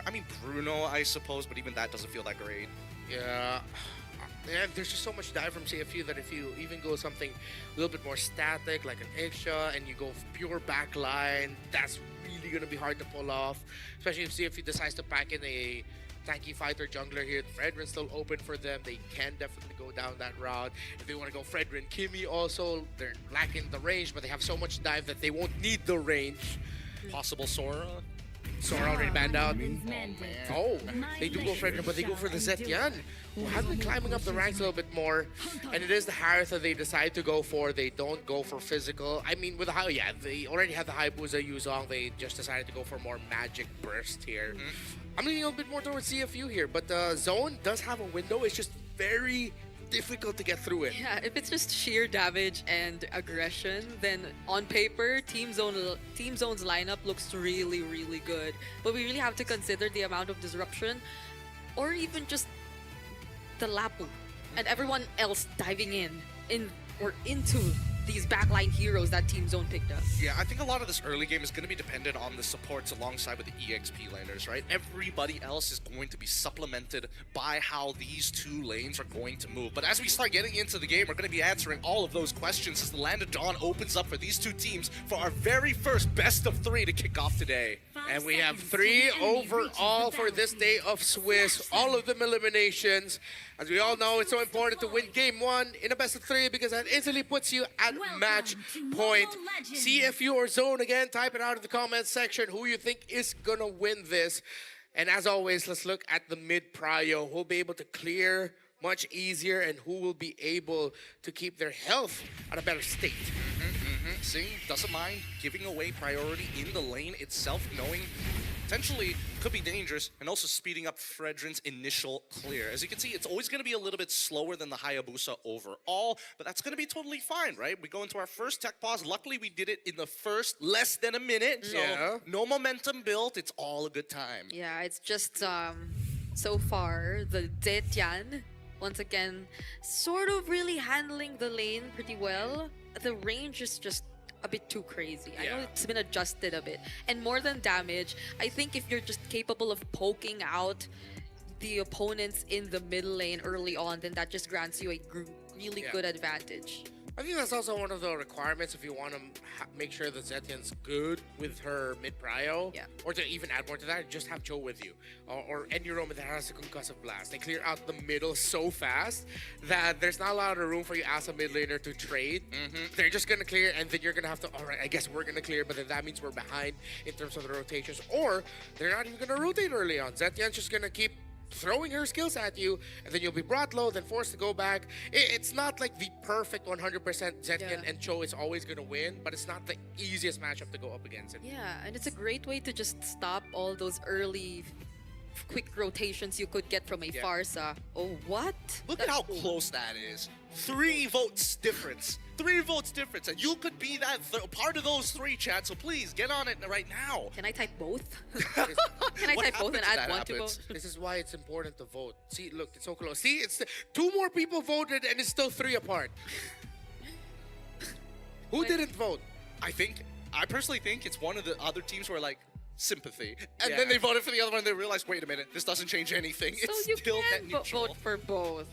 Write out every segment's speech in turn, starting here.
there. I mean, Bruno, I suppose, but even that doesn't feel that great. Yeah. And there's just so much dive from CFU that if you even go something a little bit more static, like an Isha, and you go pure backline, that's really going to be hard to pull off. Especially if CFU decides to pack in a tanky fighter jungler here. Fredrin's still open for them. They can definitely go down that route. If they want to go Fredrin, Kimi also, they're lacking the range, but they have so much dive that they won't need the range. Possible Sora. Sora already banned out. Man. Oh, they do go Fredrin, but they go for the Zetian, who has been climbing up the ranks a little bit more. And it is the Haritha they decide to go for. They don't go for physical. I mean, with the yeah, they already have the Hayabusa Yuzong. They just decided to go for more magic burst here. I'm leaning a little bit more towards CFU here, but the zone does have a window. It's just very difficult to get through it. Yeah, if it's just sheer damage and aggression, then on paper, Team Zone's lineup looks really, really good. But we really have to consider the amount of disruption, or even just the Lapu and everyone else diving in or into these backline heroes that Team Zone picked up. Yeah, I think a lot of this early game is going to be dependent on the supports alongside with the EXP laners, right? Everybody else is going to be supplemented by how these two lanes are going to move. But as we start getting into the game, we're going to be answering all of those questions as the Land of Dawn opens up for these two teams for our very first best of 3 to kick off today. And we have 3 overall for this day of Swiss, all of them eliminations. As we all know, it's so important to win game 1 in a best of 3 because that instantly puts you at match point. CFU or Zone again, type it out in the comments section who you think is gonna win this. And as always, let's look at the mid prio. Who'll be able to clear much easier and who will be able to keep their health at a better state. Sing doesn't mind giving away priority in the lane itself, knowing potentially could be dangerous, and also speeding up Fredrin's initial clear. As you can see, it's always going to be a little bit slower than the Hayabusa overall, but that's going to be totally fine, right? We go into our first tech pause. Luckily, we did it in the first less than a minute, so no momentum built. It's all a good time. Yeah, it's just so far the Zetian once again sort of really handling the lane pretty well. The range is just a bit too crazy. I know it's been adjusted a bit. And more than damage, I think if you're just capable of poking out the opponents in the middle lane early on, then that just grants you a really good advantage. I think that's also one of the requirements if you want to make sure that Zetian's good with her mid prio, or to even add more to that, just have Cho with you, or any Roman that has a concussive blast. They clear out the middle so fast that there's not a lot of room for you as a mid laner to trade. They're just gonna clear, and then you're gonna have to. All right, I guess we're gonna clear, but then that means we're behind in terms of the rotations, or they're not even gonna rotate early on. Zetian's just gonna keep throwing her skills at you, and then you'll be brought low, then forced to go back. It's not like the perfect 100% Zetian and Cho is always going to win, but it's not the easiest matchup to go up against it. Yeah, and it's a great way to just stop all those early quick rotations you could get from a Farsa. Oh, what? Look at how close that is. 3 votes difference. 3 votes difference, and you could be that part of those 3, chat. So please get on it right now. Can I type both? Can I type both and add 1 to both? This is why it's important to vote. See, look, it's so close. See, it's 2 more people voted, and it's still 3 apart. Who didn't vote? I personally think it's one of the other teams who are like, sympathy. And then they voted for the other one and they realized, wait a minute, this doesn't change anything. So it's you still can vote for both.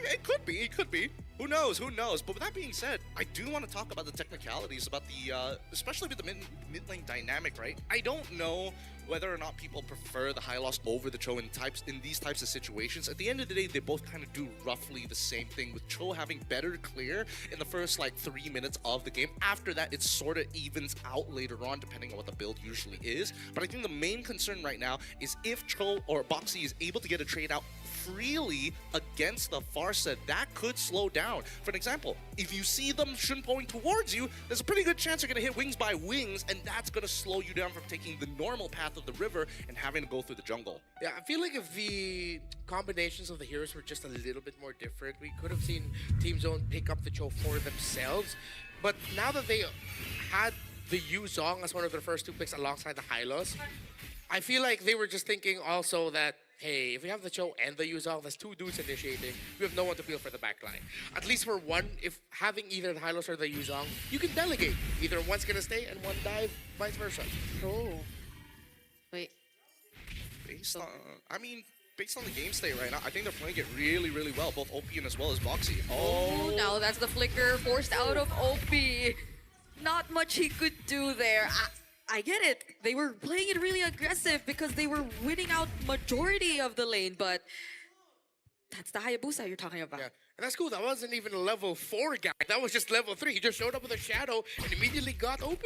It could be, it could be. Who knows, who knows? But with that being said, I do want to talk about the technicalities, about the, especially with the mid lane dynamic, right? I don't know whether or not people prefer the Hylos over the Cho in these types of situations. At the end of the day, they both kind of do roughly the same thing, with Cho having better clear in the first like 3 minutes of the game. After that, it sort of evens out later on, depending on what the build usually is. But I think the main concern right now is if Cho or Boxy is able to get a trade out freely against the Farsa, that could slow down. For an example, if you see them shunpoing towards you, there's a pretty good chance you're going to hit wings by wings, and that's going to slow you down from taking the normal path of the river and having to go through the jungle. Yeah, I feel like if the combinations of the heroes were just a little bit more different, we could have seen Team Zone pick up the Cho for themselves. But now that they had the Yu Zong as one of their first 2 picks alongside the Hylos, I feel like they were just thinking also that, hey, if we have the Cho and the Yuzong, that's 2 dudes initiating, we have no one to peel for the backline. At least for one, if having either the Hylos or the Yuzong, you can delegate. Either one's gonna stay and one dive, vice versa. Oh. Wait. Based on the game state right now, I think they're playing it really, really well, both OP and as well as Boxy. Oh, now that's the flicker forced out of OP. Not much he could do there. I get it. They were playing it really aggressive because they were winning out majority of the lane, but that's the Hayabusa you're talking about. Yeah. And that's cool. That wasn't even a level 4 guy. That was just level 3. He just showed up with a shadow and immediately got OP.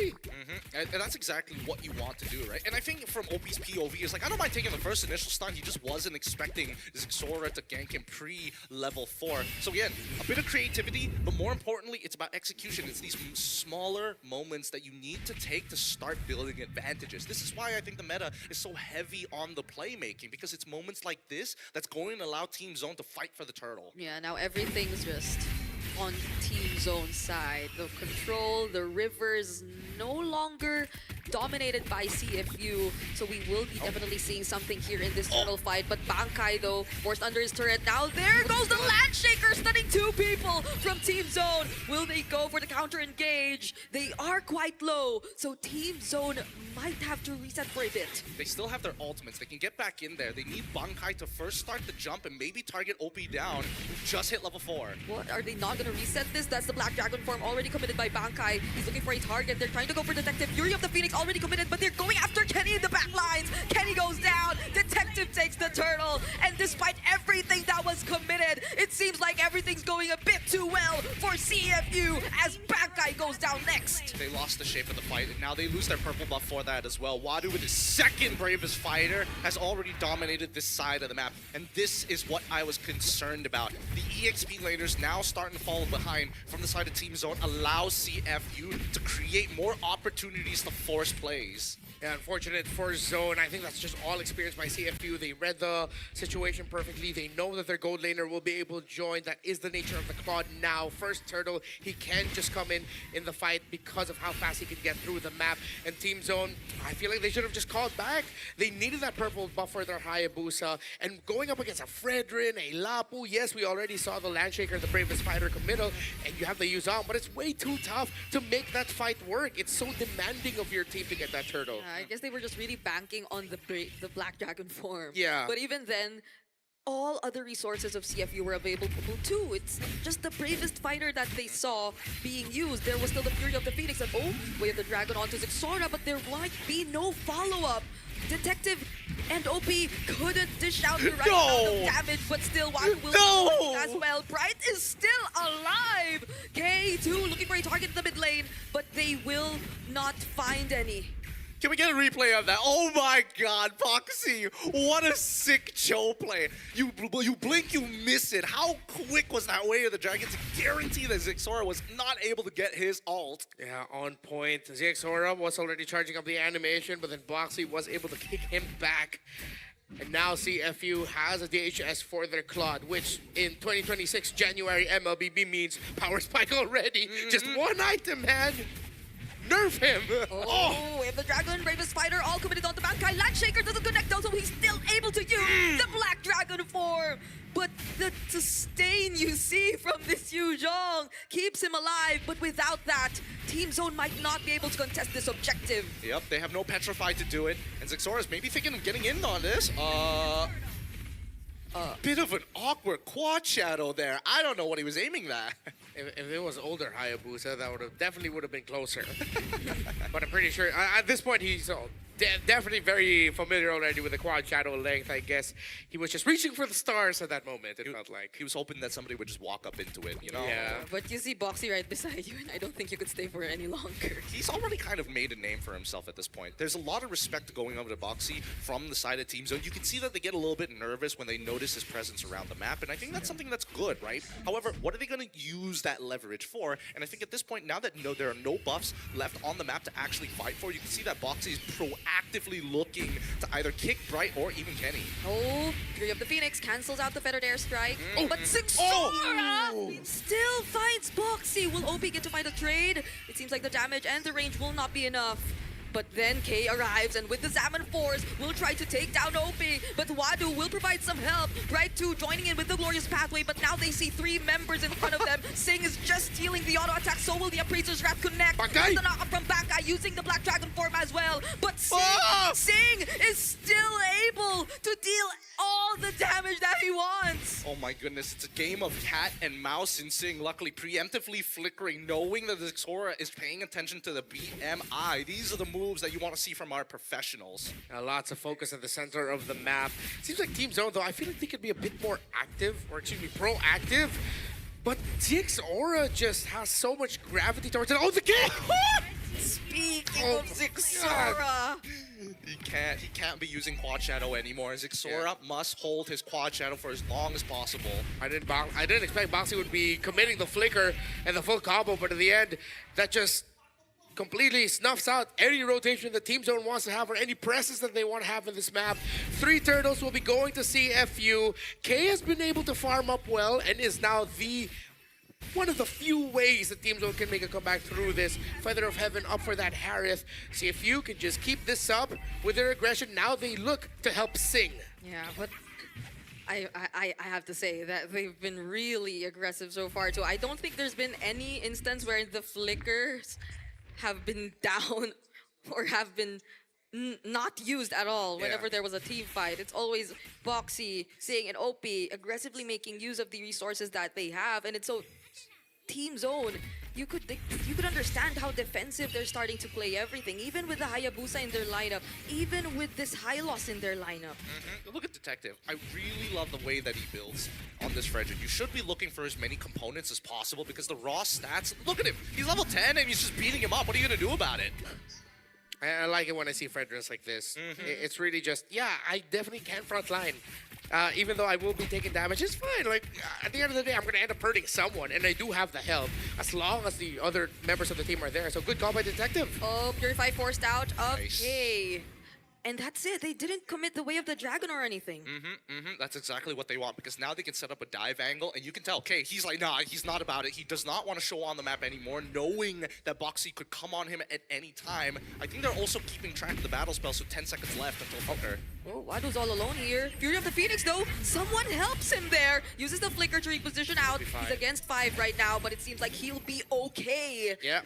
And that's exactly what you want to do, right? And I think from OP's POV, is like, I don't mind taking the first initial stun. He just wasn't expecting Zixora to gank him pre-level 4. So again, a bit of creativity, but more importantly, it's about execution. It's these smaller moments that you need to take to start building advantages. This is why I think the meta is so heavy on the playmaking, because it's moments like this that's going to allow Team Zone to fight for the turtle. Yeah, now everything's just on Team Zone side. The control, the rivers no longer dominated by CFU, so we will be definitely seeing something here in this turtle fight. But Bankai, though, forced under his turret. Now there goes the Landshaker, stunning 2 people from Team Zone. Will they go for the counter engage? They are quite low, so Team Zone might have to reset for a bit. They still have their ultimates. They can get back in there. They need Bankai to first start the jump and maybe target OP down, who just hit level 4. What, are they not going to reset this? That's the Black Dragon form already committed by Bankai. He's looking for a target. They're trying to go for Detective. Fury of the Phoenix already committed, but they're going after Kenny in the back lines. Kenny goes down. Detective takes the turtle. And despite everything that was committed, it seems like everything's going a bit too well for CFU as Bankai goes down next. They lost the shape of the fight, and now they lose their purple buff for that as well. Wadu, with his second bravest fighter, has already dominated this side of the map, and this is what I was concerned about. The EXP laners now starting to fall behind from the side of Team Zone allows CFU to create more opportunities to force plays. Yeah, unfortunate for Zone. I think that's just all experienced by CFU. They read the situation perfectly. They know that their gold laner will be able to join. That is the nature of the Claude now. First turtle, he can just come in the fight because of how fast he can get through the map. And Team Zone, I feel like they should have just called back. They needed that purple buff for their Hayabusa. And going up against a Fredrin, a Lapu, yes, we already saw the Landshaker, the bravest fighter, committal, and you have the Yuzan, but it's way too tough to make that fight work. It's so demanding of your team to get that turtle. I guess they were just really banking on the Black Dragon form. Yeah. But even then, all other resources of CFU were available too. It's just the bravest fighter that they saw being used. There was still the Fury of the Phoenix and wave the dragon onto Zixora, but there might be no follow-up. Detective and OP couldn't dish out the right amount of damage, but still Wadu will do as well. Bright is still alive! K2 looking for a target in the mid lane, but they will not find any. Can we get a replay of that? Oh my god, Boxy, what a sick Cho play. You blink, you miss it. How quick was that way of the dragon to guarantee that Zixora was not able to get his ult? Yeah, on point. Zixora was already charging up the animation, but then Boxy was able to kick him back. And now CFU has a DHS for their Claude, which in 2026 January MLBB means power spike already. Just one item, man. Nerf him! If the Dragon Bravest Fighter all committed on the Bankai, Landshaker doesn't connect though, so he's still able to use the Black Dragon form! But the sustain you see from this Yu Zhong keeps him alive, but without that, Team Zone might not be able to contest this objective. Yep, they have no Petrify to do it, and Zixora's maybe thinking of getting in on this. Bit of an awkward quad shadow there. I don't know what he was aiming at. If it was older Hayabusa, that definitely would have been closer. But I'm pretty sure at this point he's definitely very familiar already with the quad shadow length. I guess he was just reaching for the stars at that moment. It felt like he was hoping that somebody would just walk up into it, you know? Yeah. But you see Boxy right beside you, and I don't think you could stay for any longer. He's already kind of made a name for himself at this point. There's a lot of respect going over to Boxy from the side of Team Zone. You can see that they get a little bit nervous when they notice his presence around the map, and I think that's something that's good, right? However, what are they going to use that leverage for? And I think at this point, now that there are no buffs left on the map to actually fight for, you can see that Boxy is proactively looking to either kick Bright or even Kenny. Fury of the Phoenix cancels out the feathered airstrike. But Zixora still finds Boxy. Will OP get to find a trade? It seems like the damage and the range will not be enough. But then Kay arrives, and with the Salmon Force, will try to take down Opie. But Wadu will provide some help. Bright 2 joining in with the Glorious Pathway, but now they see 3 members in front of them. Sing is just stealing the auto attack, so will the Appraiser's Wrath connect. Bankai! The knock-up from Bankai using the Black Dragon form as well. But Sing is still able to deal all the damage that he wants. Oh my goodness, it's a game of cat and mouse in Sing, luckily preemptively flickering, knowing that the Xora is paying attention to the BMI. These are the moves that you want to see from our professionals. Lots of focus at the center of the map. Seems like Team Zone, though, I feel like they could be a bit more active, or excuse me, proactive. But Zig's aura just has so much gravity towards it. Oh, the game! Speaking of Zixora, He can't be using Quad Shadow anymore. Zixora must hold his Quad Shadow for as long as possible. I didn't expect Boxy would be committing the flicker and the full combo, but in the end, that just completely snuffs out any rotation the Team Zone wants to have or any presence that they want to have in this map. 3 turtles will be going to CFU. Kay has been able to farm up well and is now one of the few ways that Team Zone can make a comeback through this. Feather of Heaven up for that Harith. CFU can just keep this up with their aggression. Now they look to help Sing. yeah, but I have to say that they've been really aggressive so far too. I don't think there's been any instance where the flickers have been down or have been not used at all whenever there was a team fight. It's always Boxy, Sing, and OP aggressively making use of the resources that they have, and it's so Team Zone. You could understand how defensive they're starting to play everything, even with the Hayabusa in their lineup, even with this Hylos in their lineup. Look at Detective. I really love the way that he builds on this Frederick. You should be looking for as many components as possible because the raw stats, look at him. He's level 10 and he's just beating him up. What are you going to do about it? I like it when I see Fredericks like this. It's really just, yeah, I definitely can frontline. Even though I will be taking damage, it's fine. Like, at the end of the day, I'm going to end up hurting someone, and I do have the help, as long as the other members of the team are there. So good call by Detective. Oh, Purify forced out. Nice. Okay. And that's it. They didn't commit the Way of the Dragon or anything. That's exactly what they want because now they can set up a dive angle and you can tell, okay, he's like, nah, he's not about it. He does not want to show on the map anymore, knowing that Boxy could come on him at any time. I think they're also keeping track of the battle spell, so 10 seconds left until Flicker. Oh, Wadu's all alone here. Fury of the Phoenix, though, someone helps him there. Uses the Flicker to reposition out. He's against 5 right now, but it seems like he'll be okay. Yeah.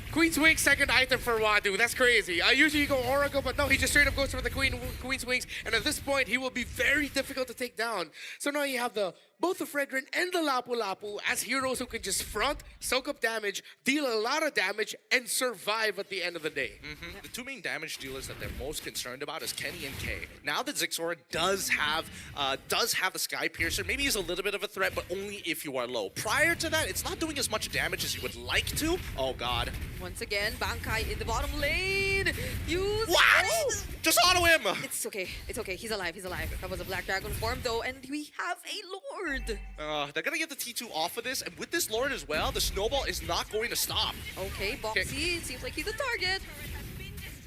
Queen's Wings, second item for Wadu. That's crazy. I usually go Oracle, but no, he just straight up goes for the Queen's Wings. And at this point, he will be very difficult to take down. So now you have both the Fredrin and the Lapu Lapu as heroes who can just front, soak up damage, deal a lot of damage, and survive at the end of the day. The 2 main damage dealers that they're most concerned about is Kenny and Kay. Now that Zixora does have the Sky Piercer, maybe he's a little bit of a threat, but only if you are low. Prior to that, it's not doing as much damage as you would like to. Oh god. Once again, Bankai in the bottom lane. Use What? Just auto him! It's okay. It's okay. He's alive. He's alive. That was a Black Dragon form, though, and we have a Lord. They're gonna get the T2 off of this, and with this Lord as well, the snowball is not going to stop. Okay, Boxy, seems like he's a target.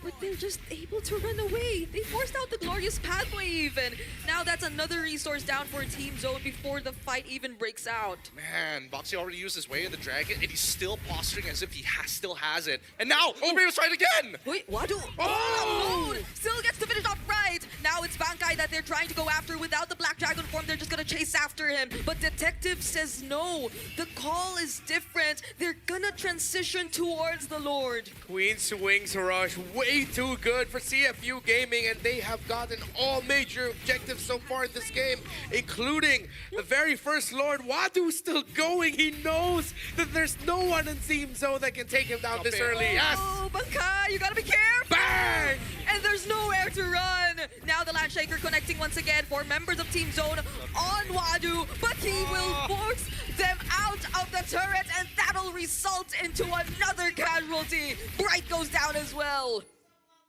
But they're just able to run away. They forced out the Glorious Pathway even. Now that's another resource down for Team Zone before the fight even breaks out. Man, Boxy already used his Way of the Dragon, and he's still posturing as if he still has it. And now, Obri's trying again! Wait, Wadu all alone! Still gets to finish off right! Now it's Bankai that they're trying to go after. Without the Black Dragon form, they're just gonna chase after him. But Detective says no. The call is different. They're gonna transition towards the Lord. Queen's Wings Rush, way too good for CFU Gaming, and they have gotten all major objectives so far in this game, including the very first Lord. Wadu's still going. He knows that there's no one in Team Zone that can take him down this early. Yes! Oh, Bankai, you gotta be careful! Bang! And there's nowhere to run! Now the Landshaker connecting once again for members of Team Zone on Wadu, but he will force them out of the turret, and that'll result into another casualty. Bright goes down as well.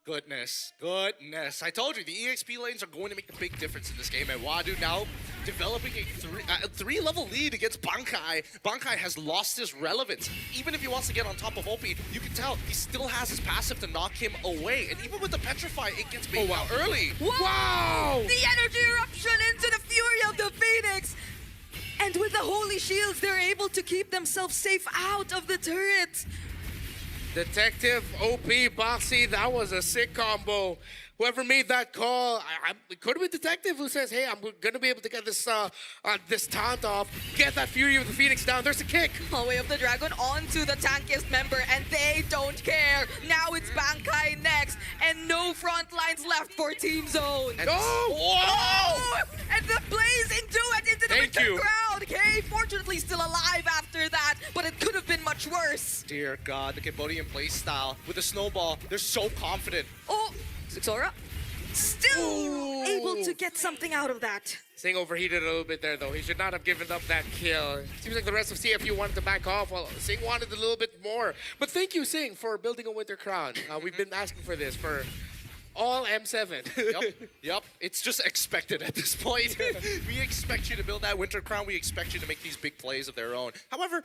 Goodness. I told you, the EXP lanes are going to make a big difference in this game, and Wadu now developing a 3-level lead against Bankai. Bankai has lost his relevance. Even if he wants to get on top of OP, you can tell he still has his passive to knock him away. And even with the Petrify, it gets baited out early. Whoa! Wow! The energy eruption into the Fury of the Phoenix! And with the Holy Shields, they're able to keep themselves safe out of the turret. Detective OP Boxy, that was a sick combo. Whoever made that call, it could have been Detective who says, "Hey, I'm gonna be able to get this taunt off, get that Fury of the Phoenix down." There's a kick. Way of the Dragon onto the tankiest member, and they don't care. Now it's Bankai next, and no front lines left for Team Zone. And whoa! And the blazing duet into the winter crowd. Kay fortunately still alive after that, but it could have been much worse. Dear God, the Cambodian playstyle with the snowball, they're so confident. Oh, Zixora still able to get something out of that. Sing overheated a little bit there, though. He should not have given up that kill. Seems like the rest of CFU wanted to back off, while Sing wanted a little bit more. But thank you, Sing, for building a winter crown. We've been asking for this for all M7. Yep. It's just expected at this point. We expect you to build that winter crown. We expect you to make these big plays of their own. However,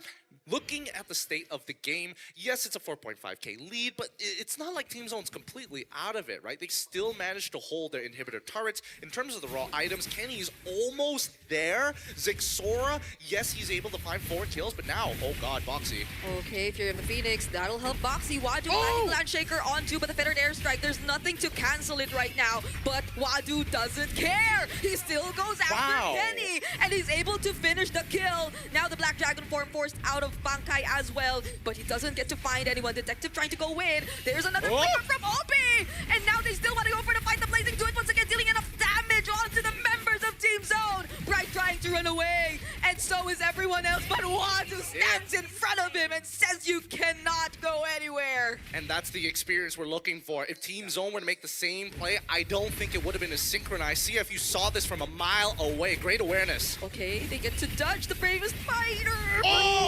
looking at the state of the game, yes, it's a 4.5k lead, but it's not like Team Zone's completely out of it, right? They still managed to hold their inhibitor turrets. In terms of the raw items, Kenny's almost there. Zixora, yes, he's able to find 4 kills, but now, oh God, Boxy. Okay, Fury of the Phoenix, that'll help Boxy. Wadu landing Land Shaker onto, but the Fettered Airstrike, there's nothing to cancel it right now, but Wadu doesn't care. He still goes after Kenny, and he's able to finish the kill. Now the Black Dragon form forced out of Bankai as well, but he doesn't get to find anyone. Detective trying to go in. There's another flicker from Obi, and now they still want to go for the fight. The Blazing Duet once again dealing enough damage onto the members of Team Zone. Bright trying to run away, and so is everyone else, but Wadu stands in front of him and says you cannot go anywhere. And that's the experience we're looking for. If Team Zone were to make the same play, I don't think it would have been as synchronized. CFU saw this from a mile away. Great awareness. Okay, they get to dodge the bravest fighter. Oh!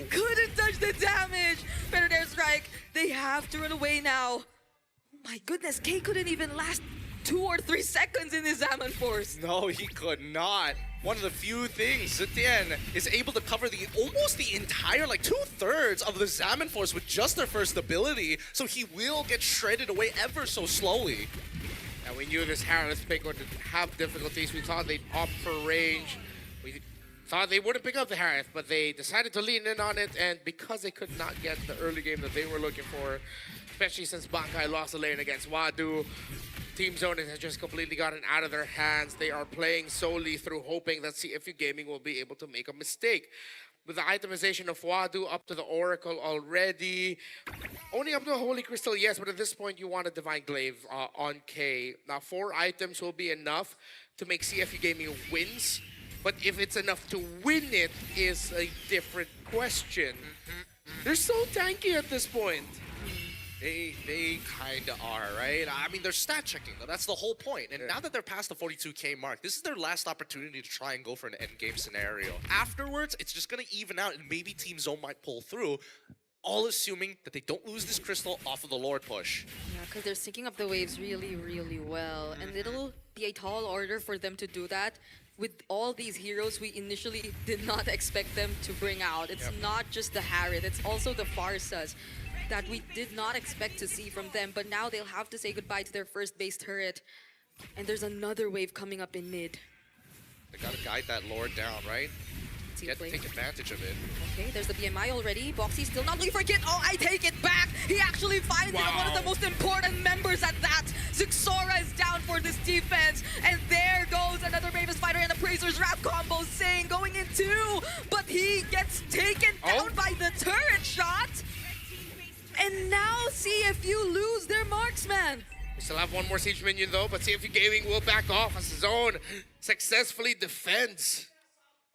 Couldn't dodge the damage. Better Airstrike. They have to run away now. My goodness, Kay couldn't even last 2 or 3 seconds in his Zaman Force. No, he could not. One of the few things Zetian is able to cover almost the entire, like 2/3 of the Zaman Force with just their first ability, so he will get shredded away ever so slowly. And we knew this Harris pick would have difficulties. We thought they'd opt for range. We thought they wouldn't pick up the Harith, but they decided to lean in on it, and because they could not get the early game that they were looking for, especially since Bankai lost the lane against Wadu, Team Zone has just completely gotten out of their hands. They are playing solely through hoping that CFU Gaming will be able to make a mistake. With the itemization of Wadu up to the Oracle already, only up to a Holy Crystal, yes, but at this point you want a Divine Glaive on K. Now 4 items will be enough to make CFU Gaming wins, but if it's enough to win it is a different question. They're so tanky at this point. They kind of are, right? I mean, they're stat checking, though. That's the whole point. And now that they're past the 42k mark, this is their last opportunity to try and go for an endgame scenario. Afterwards, it's just going to even out, and maybe Team Zone might pull through, all assuming that they don't lose this crystal off of the Lord push. Yeah, because they're syncing up the waves really, really well. And it'll be a tall order for them to do that with all these heroes we initially did not expect them to bring out. It's not just the Harith, it's also the Farsas that we did not expect to see from them, but now they'll have to say goodbye to their first base turret. And there's another wave coming up in mid. They gotta guide that Lord down, right? Take advantage of it. Okay, there's the BMI already. Boxy still not looking for a kit. Oh, I take it back. He actually finds it on one of the most important members at that. Zixora is down for this defense. And there goes another Bravest Fighter and the Praisers Wrap combo Sing going in 2. But he gets taken down by the turret shot. And now CFU lose their marksman. We still have one more siege minion though, but CFU Gaming will back off as Zone successfully defends.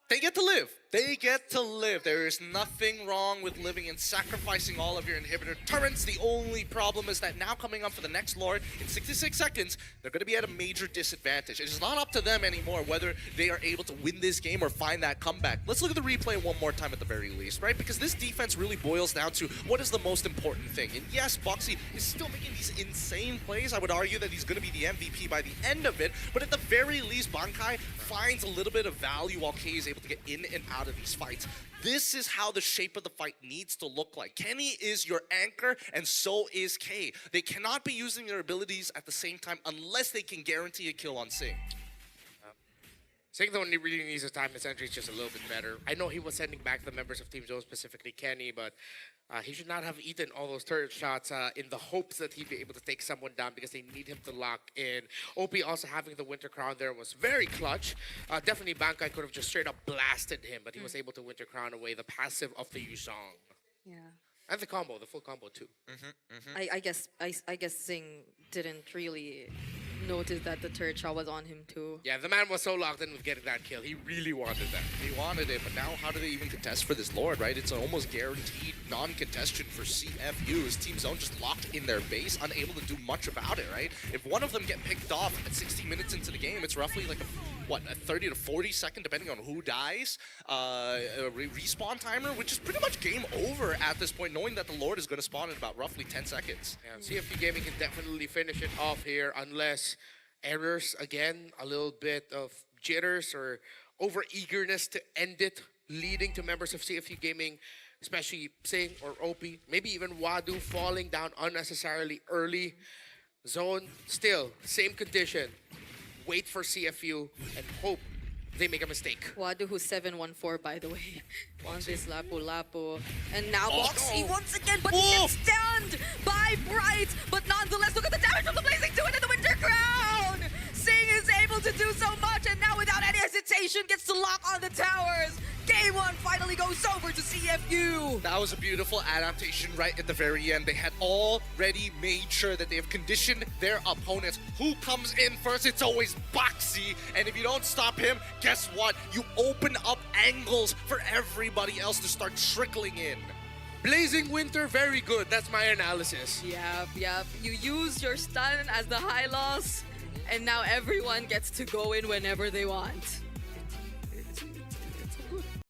They get to live. They get to live. There is nothing wrong with living and sacrificing all of your inhibitor turrets. The only problem is that now coming up for the next Lord in 66 seconds, they're going to be at a major disadvantage. It is not up to them anymore whether they are able to win this game or find that comeback. Let's look at the replay one more time at the very least, right? Because this defense really boils down to what is the most important thing. And yes, Boxy is still making these insane plays. I would argue that he's going to be the MVP by the end of it. But at the very least, Bankai finds a little bit of value while Kay is able to get in and out of these fights. This is how the shape of the fight needs to look like. Kenny is your anchor, and so is Kay. They cannot be using their abilities at the same time unless they can guarantee a kill on Sing. Saying though he really needs his time and sentries just a little bit better. I know he was sending back the members of Team Zone, specifically Kenny, but he should not have eaten all those turret shots in the hopes that he'd be able to take someone down because they need him to lock in. OP also having the Winter Crown there was very clutch. Definitely Bankai could have just straight up blasted him, but he was able to Winter Crown away the passive of the Yuzong. Yeah. And the combo, the full combo too. I guess Zing didn't really notice that the turret shot was on him too. Yeah, the man was so locked in with getting that kill. He really wanted that. He wanted it, but now how do they even contest for this Lord, right? It's an almost guaranteed non-contestation for CFU. His Team Zone just locked in their base, unable to do much about it, right? If one of them get picked off at 60 minutes into the game, it's roughly like a 30 to 40 second, depending on who dies, respawn timer, which is pretty much game over at this point, knowing that the Lord is going to spawn in about roughly 10 seconds. Yeah, CFU Gaming can definitely finish it off here unless errors again, a little bit of jitters or over eagerness to end it, leading to members of CFU Gaming, especially Sing or OP, maybe even Wadu falling down unnecessarily early. Zone still same condition. Wait for CFU and hope they make a mistake. Wadu, who's 714, by the way, on this Lapu-Lapu. And now Boxy no. once again, but he gets stunned by Bright. But nonetheless, look at the damage from the Blazing 2 into the Winter Crown! Sing is able to do so much, and now without any hesitation, gets to lock on the towers. Game 1 finally goes over to CFU. That was a beautiful adaptation right at the very end. They had already made sure that they have conditioned their opponents. Who comes in first? It's always Boxy. And if you don't stop him, guess what? You open up angles for everybody else to start trickling in. Blazing Winter, very good. That's my analysis. Yep. You use your stun as the high loss, and now everyone gets to go in whenever they want.